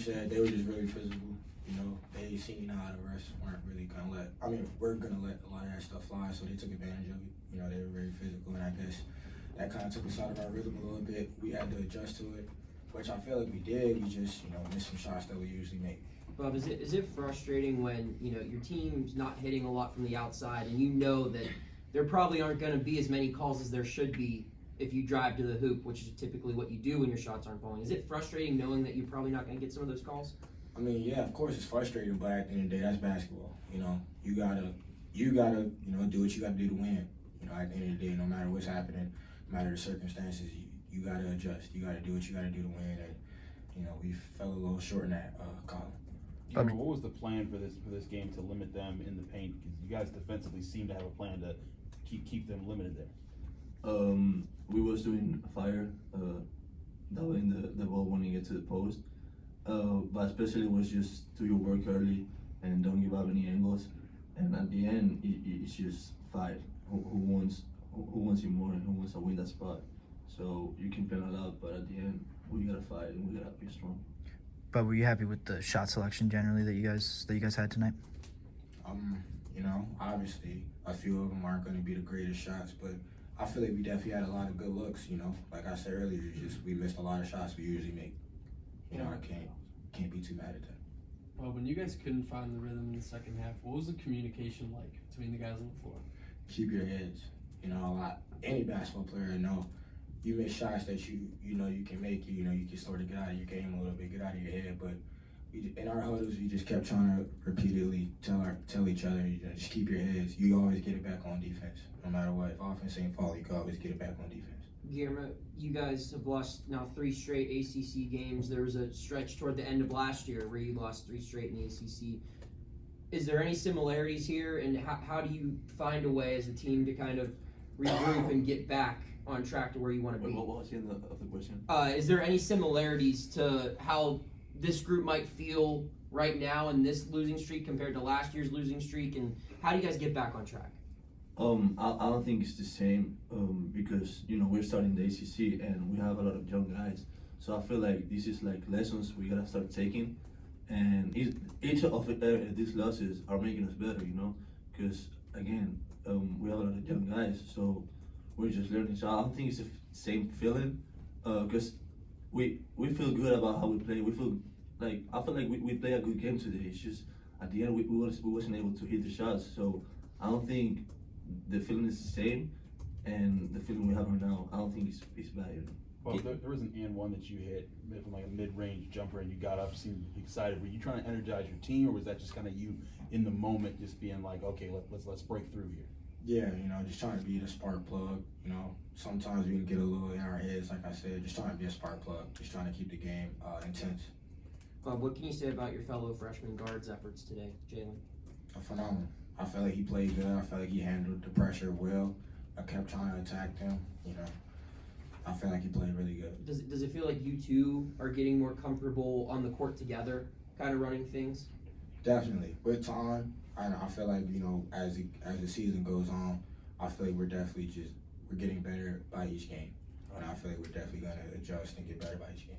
coach said they were just really physical. You know, they seen how the rest weren't really gonna we're gonna let a lot of that stuff fly, so they took advantage of it. You know, they were very physical, and I guess that kind of took us out of our rhythm a little bit. We had to adjust to it, which I feel like we did. We just, missed some shots that we usually make. Bub, is it frustrating when, your team's not hitting a lot from the outside and you know that there probably aren't going to be as many calls as there should be if you drive to the hoop, which is typically what you do when your shots aren't falling? Is it frustrating knowing that you're probably not going to get some of those calls? I mean, yeah, of course it's frustrating, but at the end of the day, that's basketball. You gotta, do what you gotta do to win. At the end of the day, no matter what's happening, no matter the circumstances, you gotta adjust. You gotta do what you gotta do to win, and we fell a little short in that column. What was the plan for this game to limit them in the paint? Because you guys defensively seem to have a plan to keep them limited there. We was doing fire, doubling the ball when you get to the post. But especially was just do your work early and don't give up any angles. And at the end, it's just fight. Who wants you more and who wants to win that spot. So you can plan a lot, but at the end, we gotta fight and we gotta be strong. But were you happy with the shot selection generally that you guys had tonight? Obviously a few of them aren't going to be the greatest shots, but I feel like we definitely had a lot of good looks. Like I said earlier, we missed a lot of shots we usually make. I can't be too mad at that. Well, when you guys couldn't find the rhythm in the second half, what was the communication like between the guys on the floor? Keep your heads. Any basketball player you miss shots that you can make. You can sort of get out of your game a little bit, get out of your head. But in our huddles, we just kept trying to repeatedly tell each other, just keep your heads. You always get it back on defense, no matter what. If offense ain't falling, you can always get it back on defense. Guillermo, you guys have lost now 3 straight ACC games. There was a stretch toward the end of last year where you lost 3 straight in the ACC. Is there any similarities here, and how do you find a way as a team to kind of regroup and get back on track to where you want to be? What was the end of the question? Is there any similarities to how this group might feel right now in this losing streak compared to last year's losing streak, and how do you guys get back on track? I don't think it's the same because we're starting the ACC and we have a lot of young guys. So I feel like this is like lessons we gotta start taking, and each of these losses are making us better. Because again, we have a lot of young guys, so we're just learning. So I don't think it's the same feeling because we feel good about how we play. I feel like we play a good game today. It's just at the end we wasn't able to hit the shots. So I don't think the feeling is the same, and the feeling we have right now, I don't think it's bad. Well, there was an and one that you hit from like a mid-range jumper, and you got up, seemed excited. Were you trying to energize your team, or was that just kind of you in the moment, just being like, okay, let's break through here? Yeah, just trying to be the spark plug. Sometimes we can get a little in our heads, like I said, just trying to be a spark plug, just trying to keep the game intense. Bub, what can you say about your fellow freshman guard's efforts today, Jalen? Phenomenal. I felt like he played good. I felt like he handled the pressure well. I kept trying to attack them. I feel like he played really good. Does it feel like you two are getting more comfortable on the court together, kind of running things? Definitely. With time, I feel like as the season goes on, I feel like we're definitely we're getting better by each game, and I feel like we're definitely gonna adjust and get better by each game.